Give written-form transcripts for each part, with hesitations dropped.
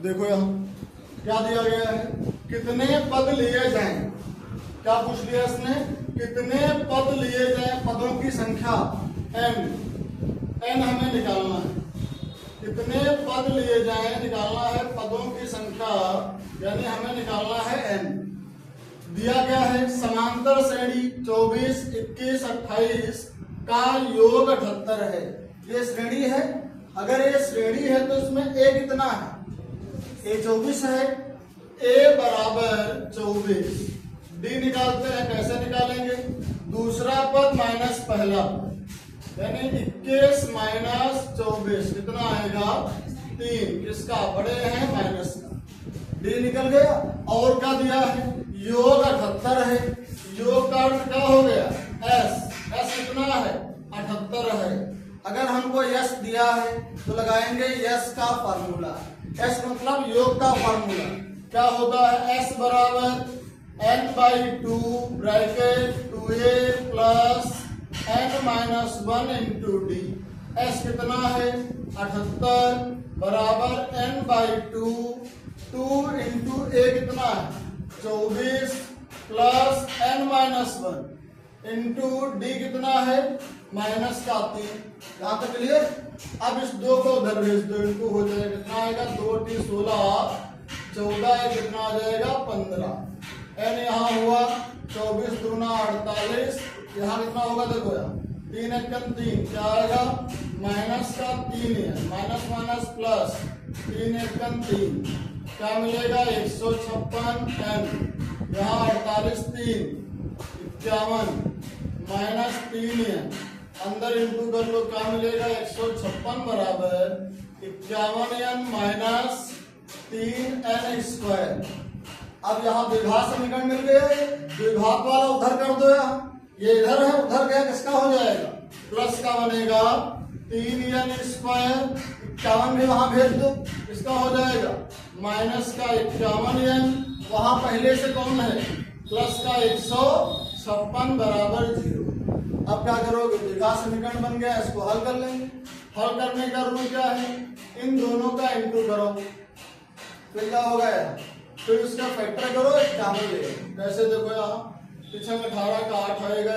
देखो यहाँ क्या दिया गया है, कितने पद लिए जाएं। क्या पूछ लिया इसने, कितने पद लिए जाएं, पदों की संख्या n हमें निकालना है। कितने पद लिए जाएं निकालना है, पदों की संख्या यानी हमें निकालना है n। दिया गया है समांतर श्रेणी 24, 21, 28 का योग 78 है। ये श्रेणी है, अगर ये श्रेणी है तो इसमें a कितना है, a 24 है, a बराबर 24। d निकालते हैं, कैसे निकालेंगे, दूसरा पद माइनस पहला पद, यानी 21 माइनस 24 कितना आएगा 3, किसका बड़े हैं माइनस का, d निकल गया। और क्या दिया है, योग 78 है, योग का अर्थ क्या हो गया s कितना है 78 है। अगर हमको यस दिया है तो लगाएंगे यस का फार्मूला, एस मतलब योग का फार्मूला क्या होता है, एस बराबर n/2 bracket 2a plus n-1 into D. S कितना है 78 बराबर n/2, 2 इंटू a कितना है 24 प्लस n-1 इंटू डी कितना है माइनस का 3। यहां तक क्लियर। अब इस 2 को उधर भेज दो, इनको हो जाएगा कितना आएगा 2t 16, 14 कितना आ जाएगा 15। n यहाँ हुआ 24 दूना 48, यहाँ कितना होगा देखो यार 3 एकम 3 क्या आएगा माइनस का 3 है, माइनस माइनस प्लस 3 एकम 3 क्या मिलेगा 156 n, यहाँ 48 3 51 माइनस 3 है, अंदर इंटू कर लो क्या मिलेगा 156 बराबर 51n माइनस 3n स्क्वायर। अब यहाँ द्विघात समीकरण मिल गया है, द्विघात वाला उधर कर दो, ये इधर है उधर गया, किसका हो जाएगा प्लस का बनेगा 3n स्क्वायर, 51 भी वहां भेज दो, किसका हो जाएगा माइनस का 51n, वहां पहले से कौन है प्लस का 156 बराबर 0। अब क्या करोगे, द्विघात समीकरण बन गया, इसको हल कर लेंगे। हल करने का रूल क्या है, इन दोनों का इंटू करो, फिर क्या होगा यार, फिर उसका फैक्टर करो 51 ले। कैसे देखो यहाँ पीछे में 18 का 8 आएगा,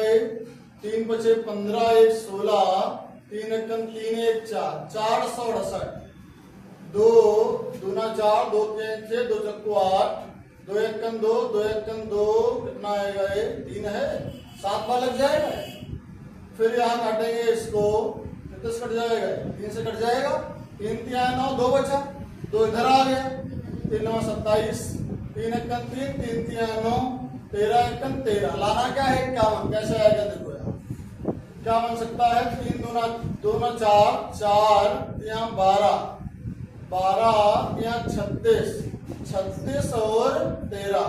3 5 15 1 16, 3 एकम 3 1 4 468, 2 दूना 4 2 3 6 2 चक्कू 8, 2 एकम 2 2 एकम 2 कितना आएगा 3 है, 7 बार लग जाएगा। फिर यहाँ काटेंगे इसको, कितने से कट जाएगा 3 से कट जाएगा, 3 3 9 2 बचा, 2 इधर आ गया, 3 9 27, 3 एकम 3 3 3 9 13 एकम 13, लाना क्या है 51, कैसे आएगा देखो यार क्या बन सकता है, 3 दूना 4 4 यहाँ 12 12 यहाँ 36 36 और 13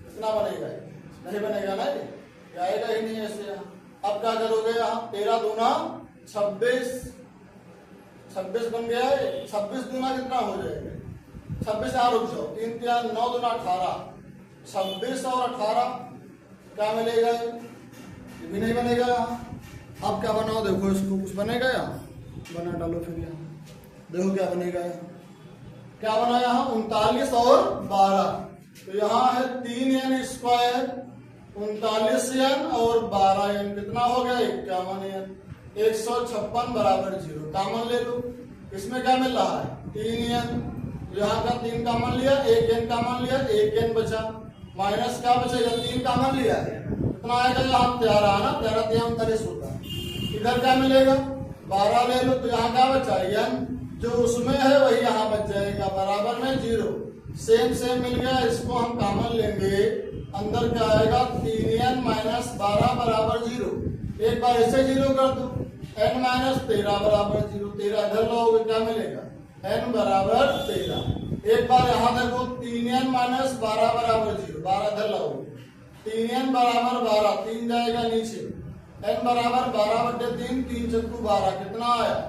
कितना बनेगा, नहीं बनेगा ना, ये आएगा ही नहीं ऐसे। अब क्या करोगे, यहाँ 13 दूना 26 26 बन गया है, 26 दूना कितना हो जाएगा 26, यहाँ रुक जाओ 3 3 9 दूना 18, 26 और 18 क्या मिलेगा, ये भी नहीं बनेगा। अब क्या बनाओ देखो, इसको कुछ बनेगा यहाँ, बना डालो फिर यहाँ देखो क्या बनेगा, यहाँ क्या बना, यहाँ 39 और 12, तो यहाँ है 3n स्क्वायर, 39n और 12n कितना हो गया 51n, 156 बराबर 0। कॉमन ले लो, इसमें क्या मिल रहा है 3n, यहाँ का 3 कॉमन लिया, 1n कॉमन लिया, 1n बचा, माइनस क्या बचेगा 3 कॉमन लिया कितना आएगा, यहाँ 13 है ना, 13 3 39 होता है। इधर क्या मिलेगा 12 ले लो, तो यहाँ क्या बचा n, जो उसमें है वही यहाँ बच जाएगा, बराबर में 0, सेम सेम मिल गया, इसको हम कॉमन लेंगे, अंदर क्या आएगा 3n माइनस 12 बराबर 0, एक बार इसे 0 कर दो, n माइनस 13 बराबर 0, 13 इधर लाओगे क्या मिलेगा n बराबर 13। एक बार यहाँ देखो 3n माइनस 12 बराबर 0, 12 इधर लाओगे, 3n बराबर 12, 3 जाएगा नीचे, n बराबर 12/3, 3 चक्कू 12 कितना आया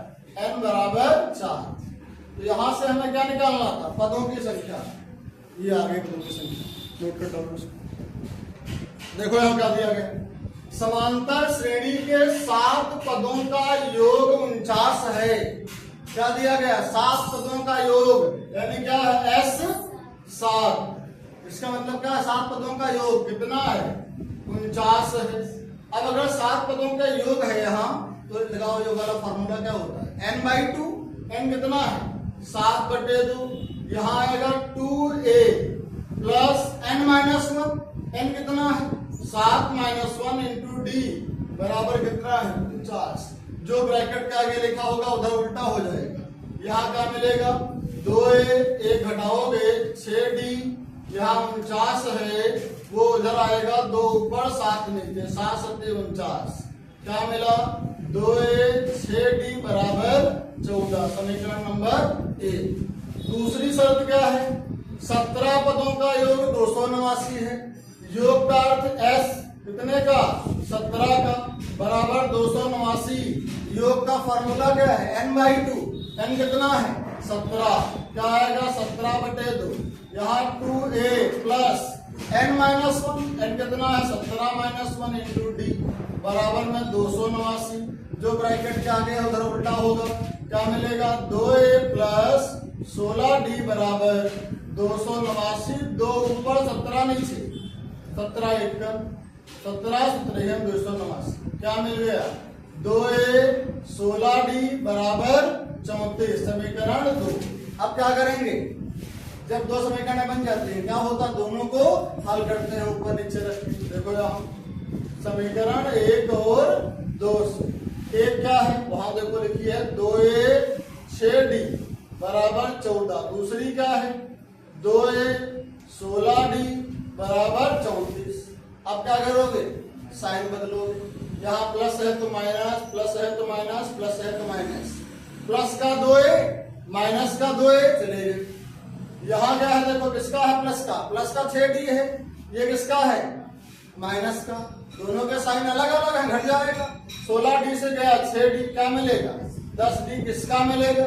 n बराबर 4। तो यहाँ से हमें क्या निकालना था, पदों की संख्या, ये आगे पदों की संख्या नोट कर डालो। देखो यहाँ क्या दिया गया, समांतर श्रेणी के 7 पदों का योग 49 है। क्या दिया गया, 7 पदों का योग, यानी क्या है एस इसका मतलब क्या है, 7 पदों का योग कितना है, 49 है। अब अगर 7 पदों का योग है यहाँ, तो लगाओ योग वाला फॉर्मूला क्या होता है, n/2। n कितना है, 7/2। यहाँ आएगा 2a प्लस n-1। n कितना है, 7 - 1 इंटू डी बराबर कितना है, 49। जो ब्रैकेट के आगे लिखा होगा उधर उल्टा हो जाएगा। यहाँ क्या मिलेगा, 2a, 1 घटाओगे 6d, यहाँ 49 है वो उधर आएगा, 2 ऊपर 7 नीचे, 7 × 7 = 49। क्या मिला, 2a 6d बराबर 14, समीकरण नंबर 1। दूसरी शर्त क्या है, 17 पदों का योग 289 है। योग का अर्थ s कितने का, 17 का बराबर 289। योग का फॉर्मूला क्या है, n/2। n कितना है, 17। क्या आएगा, 17/2। यहाँ 2a प्लस n-1। n कितना है, 17 - 1 इंटू डी बराबर में 289। जो ब्रैकेट के आगे है उधर उल्टा होगा। क्या मिलेगा, 2a प्लस 16d बराबर 289। 2 ऊपर 17 नीचे, 17 × 1 = 17, 17 × 289। क्या मिल गया, 2a 16d बराबर 34, समीकरण 2। अब क्या करेंगे, जब 2 समीकरण बन जाते हैं क्या होता है, दोनों को हल करते हैं, ऊपर नीचे रखते हैं। देखो यहाँ समीकरण 1 और 2 से, एक क्या है वहां देखो लिखी है, 2a 6d बराबर 14। दूसरी क्या है, 2a 16d बराबर 34। अब क्या करोगे, साइन बदलोगे। यहाँ प्लस है तो माइनस, प्लस है तो माइनस, प्लस है तो माइनस। प्लस का 2a, माइनस का 2a चले गए। यहाँ क्या है, देखो किसका है, प्लस का 6d है, ये किसका है, माइनस का। दोनों के साइन अलग अलग है, घट जाएगा। 16d से गया 6d, क्या मिलेगा, 10d। किसका मिलेगा,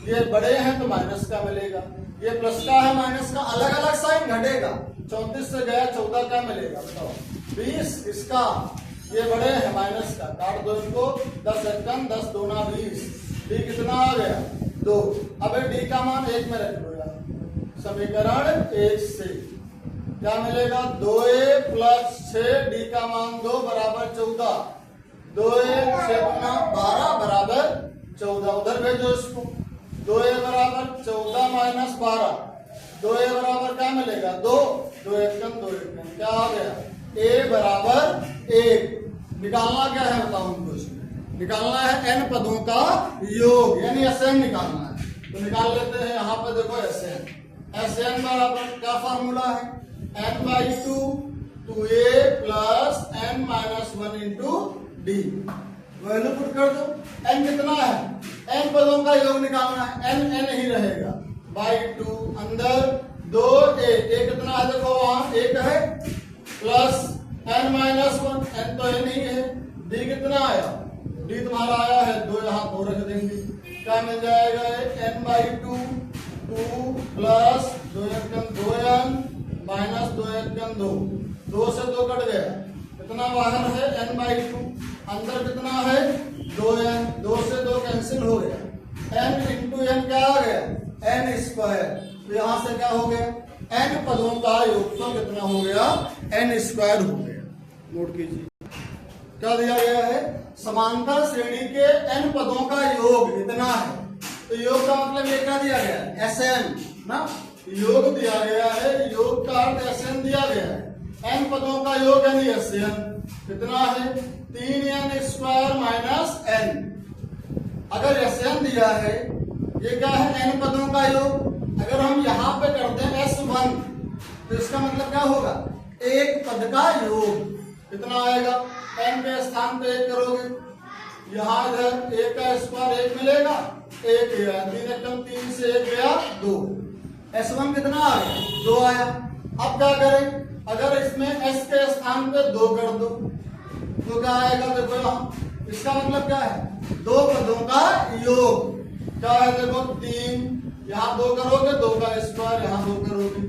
ये बड़े हैं तो माइनस का मिलेगा, ये प्लस का है माइनस का, अलग अलग साइन घटेगा। 34 से गया 14, क्या मिलेगा बताओ, 20। इसका ये बड़े हैं माइनस का, काट दो इनको, 10 × 1 = 10, 2 × 20। डी कितना आ गया, 2। अब डी का मान 1 में रख लो यार, समीकरण 1 से क्या मिलेगा, 2a प्लस 6d का मान 2 बराबर 14। 2a 6 × 12 बराबर 14, उधर भेजो इसको। 2a बराबर 14 - 12, 2a बराबर क्या मिलेगा, 2। 2 × 1 = 2 × 1 क्या आ गया, a बराबर 1। निकालना क्या है बताओ हमको, इसमें निकालना है n पदों का योग, यानी Sn निकालना है। तो निकाल लेते हैं, यहाँ पे देखो Sn बराबर क्या फॉर्मूला है, n/2 2a plus n-1 into D. Value put कर दो। n कितना है, n पदों का योग निकालना है, n ही रहेगा, /2 अंदर 2a, a कितना है देखो वहां 1 है, प्लस n-1, n तो n ही है। d कितना आया, d तुम्हारा आया है 2, यहाँ 2 रख देंगे। क्या मिल जाएगा, n/2 2 प्लस 2 × 1 = 2n माइनस 2 × 1 = 2, 2 से 2 कट गया, कितना बाहर है, n/2 अंदर कितना है, 2n, 2 से 2 कैंसिल हो गया, n × n क्या आ गया, n²। तो यहां से क्या हो गया, n पदों का योगफल कितना हो गया, n² हो गया। नोट कीजिए क्या दिया गया है, समांतर श्रेणी के n पदों का योग इतना है। तो योग का मतलब ये क्या दिया गया है, Sn ना, योग दिया गया है, योग का अर्थ Sn दिया गया है। n पदों का योग यानी Sn कितना है, 3n² - n। अगर Sn दिया है, ये क्या है, n पदों का योग। अगर हम यहाँ पे करते हैं S1, तो इसका मतलब क्या होगा, एक पद का योग कितना आएगा, n के स्थान पे 1 करोगे, यहाँ इधर 1 का स्क्वायर 1 मिलेगा, 1 गया, 3 × 3 से 1 गया 2। S1 कितना आ गया, 2 आया। अब क्या करें, अगर इसमें s के स्थान पे 2 कर दो तो क्या आएगा, देखो यहाँ इसका मतलब क्या है, 2 पदों का योग। क्या है देखो, 3, यहाँ 2 करोगे, 2 का स्क्वायर, यहाँ 2 करोगे,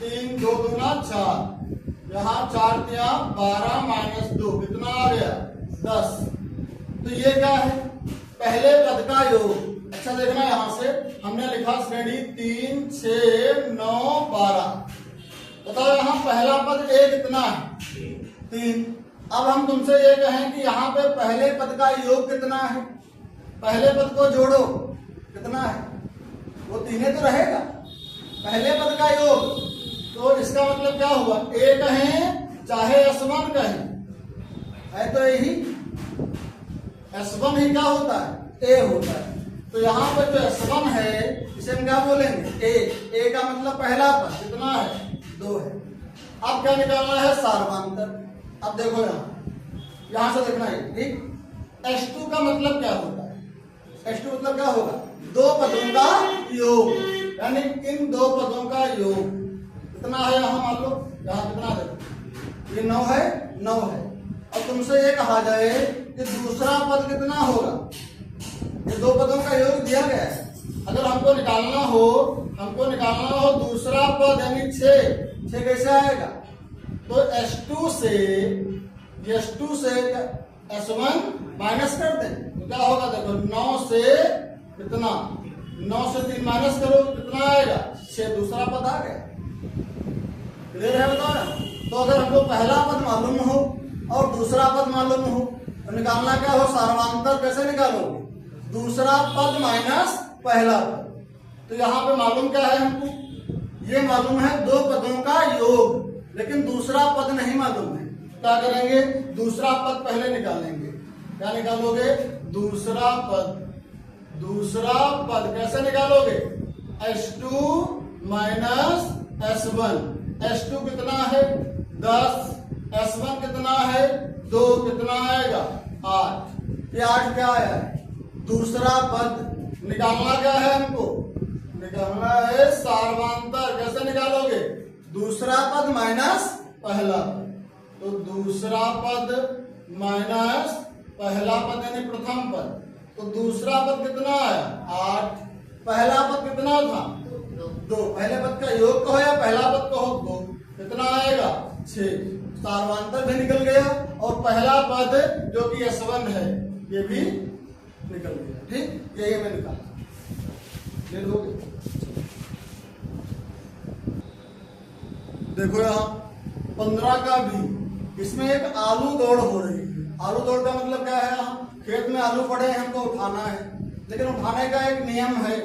3 2 दूना 4, यहाँ 4 × 12 - 2 कितना आ गया, 10। तो ये क्या है, पहले पद का योग। अच्छा देखना, यहां से हमने लिखा श्रेणी 3 6 9 12, बताओ यहाँ पहला पद ए कितना है? 3। अब हम तुमसे ये कहें कि यहाँ पे पहले पद का योग कितना है? पहले पद को जोड़ो, कितना है? वो 3 ही तो रहेगा। पहले पद का योग, तो इसका मतलब क्या हुआ? ए कहें चाहे S1 कहें, है तो यही S1 ही क्या होता है? ए होता है। तो यहाँ पर जो S1 है इसे हम क्या बोलेंगे? ए का मतलब पहला पद कितना है? 2 है। अब क्या निकालना है? सार्वधातुक। अब देखो यहाँ से देखना है, ठीक। S2 का मतलब क्या होता है? S2 मतलब क्या होगा? 2 पदों का योग, यानी इन 2 पदों का योग कितना है? यहाँ मान लो यहाँ कितना देखो, ये 9 है, 9 है। अब तुमसे ये कहा जाए कि दूसरा पद कितना होगा? ये 2 पदों का योग दिया गया है। अगर हमको निकालना हो दूसरा पद यानी 6 कैसे आएगा? तो S2 से S1 माइनस कर दें तो क्या होगा? देखो 9 से कितना, 9 से 3 माइनस करो कितना आएगा? 6। दूसरा पद आ गया। क्लियर है? बताओ ना। तो अगर हमको पहला पद मालूम हो और दूसरा पद मालूम हो तो निकालना क्या हो? सार्वधातुक। कैसे निकालोगे? दूसरा पद माइनस पहला पद। तो यहाँ पे मालूम क्या है हमको? ये मालूम है 2 पदों का योग, लेकिन दूसरा पद नहीं मालूम है। क्या करेंगे? दूसरा पद पहले निकालेंगे। क्या निकालोगे? दूसरा पद कैसे निकालोगे? S2 minus S1। S2 कितना है? 10। S1 कितना है? 2। कितना आएगा? 8। ये 8 क्या आया है? दूसरा पद। निकालना क्या है हमको? निकालना है सार्वधातुक। कैसे निकालोगे? दूसरा पद माइनस पहला पद। तो दूसरा पद माइनस पहला पद यानी प्रथम पद। तो दूसरा पद कितना आया? 8। पहला पद कितना था? 2। पहले पद का योग कहो या पहला पद कहो? 2। कितना आएगा? 6। सार्वधातुक भी निकल गया और पहला पद जो कि S1 है ये भी निकल गया। ठीक, यही हमें निकालना। देखो यहाँ 15 का भी, इसमें एक आलू दौड़ हो रही है। आलू दौड़ का मतलब क्या है? यहाँ खेत में आलू पड़े हैं, हमको उठाना है, लेकिन उठाने का एक नियम है।